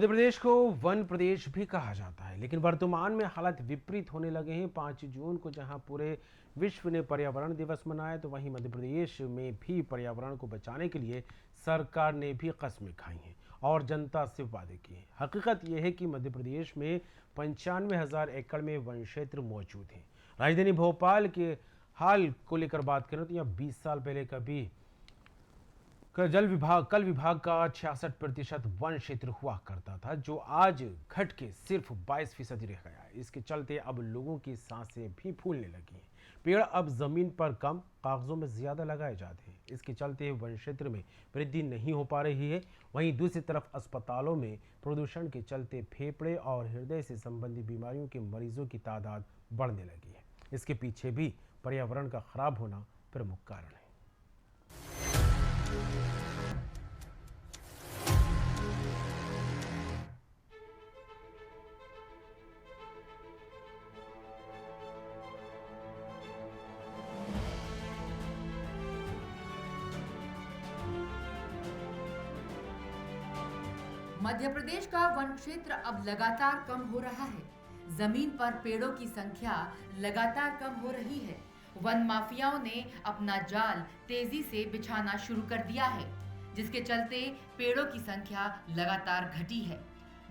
मध्य प्रदेश को वन प्रदेश भी कहा जाता है, लेकिन वर्तमान में हालात विपरीत होने लगे हैं। 5 जून को जहां पूरे विश्व ने पर्यावरण दिवस मनाया, तो वहीं मध्य प्रदेश में भी पर्यावरण को बचाने के लिए सरकार ने भी कस्में खाई हैं और जनता से वादे किए हैं। हकीकत यह है कि मध्य प्रदेश में 95,000 एकड़ में वन क्षेत्र मौजूद है। राजधानी भोपाल के हाल को लेकर बात करें तो यहाँ 20 साल पहले कल विभाग का 66% वन क्षेत्र हुआ करता था, जो आज घट के सिर्फ 22% रह गया है। इसके चलते अब लोगों की सांसें भी फूलने लगी हैं। पेड़ अब जमीन पर कम, कागजों में ज्यादा लगाए जाते हैं। इसके चलते वन क्षेत्र में वृद्धि नहीं हो पा रही है। वहीं दूसरी तरफ अस्पतालों में प्रदूषण के चलते फेफड़े और हृदय से संबंधित बीमारियों के मरीजों की तादाद बढ़ने लगी है। इसके पीछे भी पर्यावरण का खराब होना प्रमुख कारण है। मध्य प्रदेश का वन क्षेत्र अब लगातार कम हो रहा है। जमीन पर पेड़ों की संख्या लगातार कम हो रही है। वन माफियाओं ने अपना जाल तेजी से बिछाना शुरू कर दिया है, जिसके चलते पेड़ों की संख्या लगातार घटी है।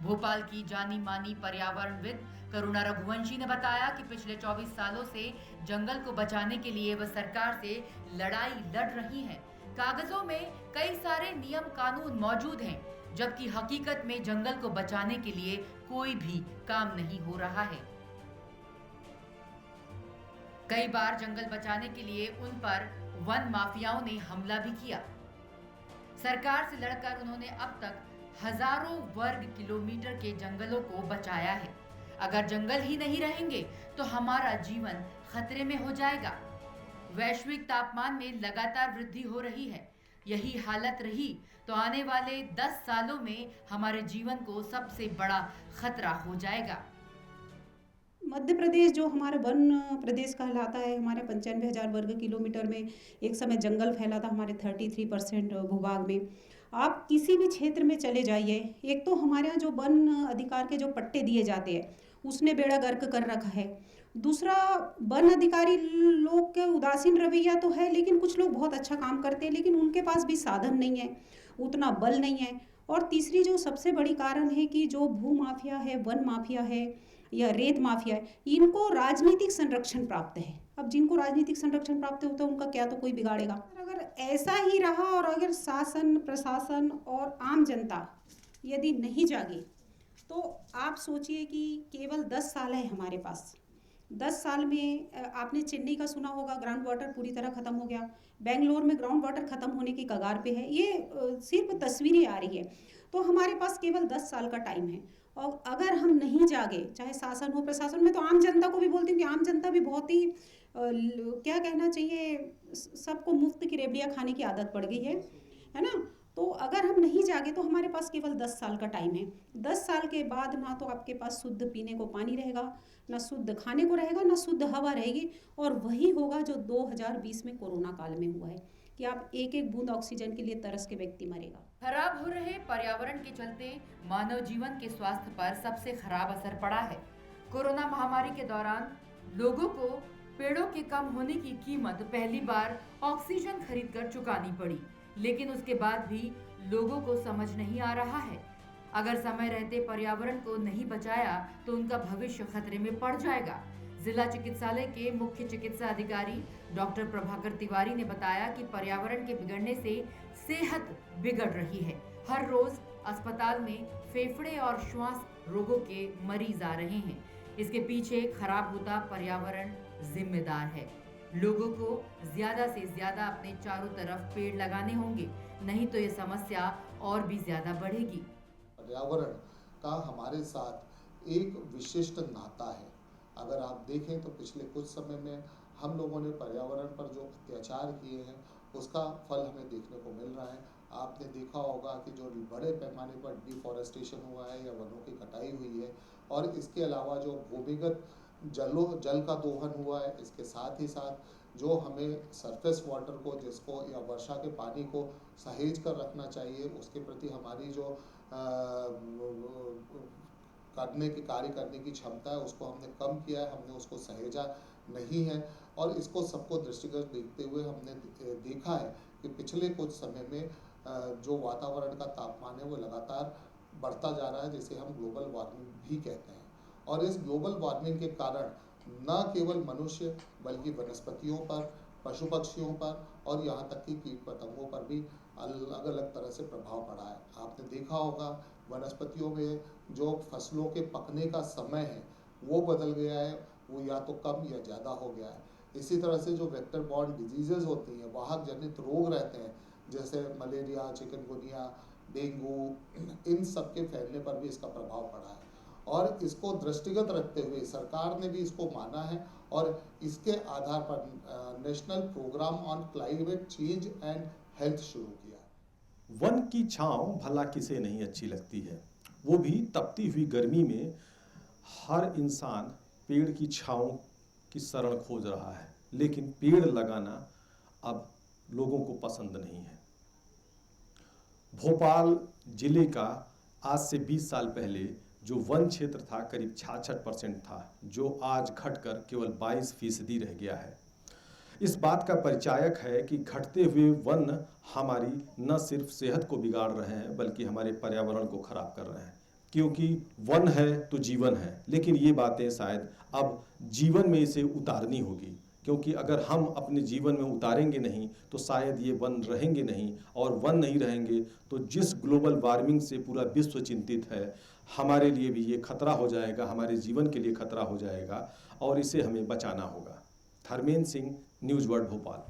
भोपाल की जानी मानी पर्यावरणविद करुणा रघुवंशी ने बताया कि पिछले 24 सालों से जंगल को बचाने के लिए वह सरकार से लड़ाई लड़ रही हैं। कागजों में कई सारे नियम कानून मौजूद हैं, जबकि हकीकत में जंगल को बचाने के लिए कोई भी काम नहीं हो रहा है। कई बार जंगल बचाने के लिए उन पर वन माफियाओं ने हमला भी किया। सरकार से लड़कर उन्होंने अब तक हजारों वर्ग किलोमीटर के जंगलों को बचाया है। अगर जंगल ही नहीं रहेंगे तो हमारा जीवन खतरे में हो जाएगा। वैश्विक तापमान में लगातार वृद्धि हो रही है। यही हालत रही तो आने वाले 10 सालों में हमारे जीवन को सबसे बड़ा खतरा हो जाएगा। मध्य प्रदेश जो हमारा वन प्रदेश कहलाता है, हमारे 95,000 वर्ग किलोमीटर में एक समय जंगल फैला था हमारे 33% भूभाग में। आप किसी भी क्षेत्र में चले जाइए, एक तो हमारे यहाँ जो वन अधिकार के जो पट्टे दिए जाते हैं उसने बेड़ा गर्क कर रखा है। दूसरा, वन अधिकारी लोग के उदासीन रवैया तो है, लेकिन कुछ लोग बहुत अच्छा काम करते हैं, लेकिन उनके पास भी साधन नहीं है, उतना बल नहीं है। और तीसरी जो सबसे बड़ी कारण है कि जो भू माफिया है, वन माफिया है या रेत माफिया है, इनको राजनीतिक संरक्षण प्राप्त है। अब जिनको राजनीतिक संरक्षण प्राप्त होता है उनका क्या तो कोई बिगाड़ेगा। अगर ऐसा ही रहा और अगर शासन, प्रशासन और आम जनता यदि नहीं जागे तो आप सोचिए कि केवल 10 साल है हमारे पास। 10 साल में आपने चेन्नई का सुना होगा, ग्राउंड वाटर पूरी तरह खत्म हो गया। बेंगलोर में ग्राउंड वाटर खत्म होने की कगार पे है। ये सिर्फ तस्वीरें आ रही है। तो हमारे पास केवल 10 साल का टाइम है, और अगर हम नहीं जागे, चाहे शासन हो, प्रशासन में, तो आम जनता को भी बोलती हूँ कि आम जनता भी बहुत ही क्या कहना चाहिए, सबको मुफ्त की रेवड़ियाँ खाने की आदत पड़ गई है ना। तो अगर हम नहीं जागे तो हमारे पास केवल 10 साल का टाइम है। 10 साल के बाद ना तो आपके पास शुद्ध पीने को पानी रहेगा, ना शुद्ध खाने को रहेगा, ना शुद्ध हवा रहेगी। और वही होगा जो 2020 में कोरोना काल में हुआ है कि आप एक एक बूंद ऑक्सीजन के लिए तरस के व्यक्ति मरेगा। खराब हो रहे पर्यावरण के चलते मानव जीवन के स्वास्थ्य पर सबसे खराब असर पड़ा है। कोरोना महामारी के दौरान लोगों को पेड़ों के कम होने की कीमत पहली बार ऑक्सीजन खरीदकर चुकानी पड़ी, लेकिन उसके बाद भी लोगों को समझ नहीं आ रहा है। अगर समय रहते पर्यावरण को नहीं बचाया तो उनका भविष्य खतरे में पड़ जाएगा। जिला चिकित्सालय के मुख्य चिकित्सा अधिकारी डॉक्टर प्रभाकर तिवारी ने बताया कि पर्यावरण के बिगड़ने से सेहत बिगड़ रही है। हर रोज अस्पताल में फेफड़े और श्वास रोगों के मरीज आ रहे हैं। इसके पीछे खराब होता पर्यावरण जिम्मेदार है। लोगों को ज्यादा से ज्यादा अपने चारों तरफ पेड़ लगाने होंगे, नहीं तो ये समस्या और भी ज्यादा बढ़ेगी। पर्यावरण का हमारे साथ एक विशिष्ट नाता है। अगर आप देखें तो पिछले कुछ समय में हम लोगों ने पर्यावरण पर जो अत्याचार किए हैं उसका फल हमें देखने को मिल रहा है। आपने देखा होगा कि जो बड़े पैमाने पर डिफॉरेस्टेशन हुआ है या वनों की कटाई हुई है, और इसके अलावा जो भूमिगत जल का दोहन हुआ है, इसके साथ ही साथ जो हमें सरफेस वाटर को, जिसको या वर्षा के पानी को सहेज कर रखना चाहिए, उसके प्रति हमारी जो कार्य करने की क्षमता है उसको हमने कम किया है, हमने उसको सहेजा नहीं है। और इसको सबको दृष्टिगत देखते हुए हमने देखा है कि पिछले कुछ समय में जो वातावरण का तापमान है वो लगातार बढ़ता जा रहा है, जिसे हम ग्लोबल वार्मिंग भी कहते हैं। और इस ग्लोबल वार्मिंग के कारण न केवल मनुष्य बल्कि वनस्पतियों पर, पशु पक्षियों पर और यहाँ तक कि कीट पतंगों पर भी अलग अलग तरह से प्रभाव पड़ा है। आपने देखा होगा वनस्पतियों में जो फसलों के पकने का समय है वो बदल गया है, वो या तो कम या ज़्यादा हो गया है। इसी तरह से जो वेक्टर बॉर्न डिजीजेज होती हैं, वाहक जनित रोग रहते हैं, जैसे मलेरिया, चिकनगुनिया, डेंगू, इन सब के फैलने पर भी इसका प्रभाव पड़ा है। और इसको दृष्टिगत रखते हुए सरकार ने भी इसको माना है और इसके आधार पर national programme on climate change and health शुरू किया है। वन की छांव भला किसे नहीं अच्छी लगती है, वो भी तपती हुई गर्मी में हर इंसान पेड़ की छांव की शरण खोज रहा है, लेकिन पेड़ लगाना अब लोगों को पसंद नहीं है। भोपाल जिले का आज से 20 साल पहले जो वन क्षेत्र था करीब 66% था, जो आज घटकर केवल 22% रह गया है। इस बात का परिचायक है कि घटते हुए वन हमारी न सिर्फ सेहत को बिगाड़ रहे हैं बल्कि हमारे पर्यावरण को खराब कर रहे हैं, क्योंकि वन है तो जीवन है। लेकिन ये बातें शायद अब जीवन में इसे उतारनी होगी, क्योंकि अगर हम अपने जीवन में उतारेंगे नहीं तो शायद ये वन रहेंगे नहीं, और वन नहीं रहेंगे तो जिस ग्लोबल वार्मिंग से पूरा विश्व चिंतित है, हमारे लिए भी ये खतरा हो जाएगा, हमारे जीवन के लिए खतरा हो जाएगा और इसे हमें बचाना होगा। Dharmendra Singh, news world Bhopal.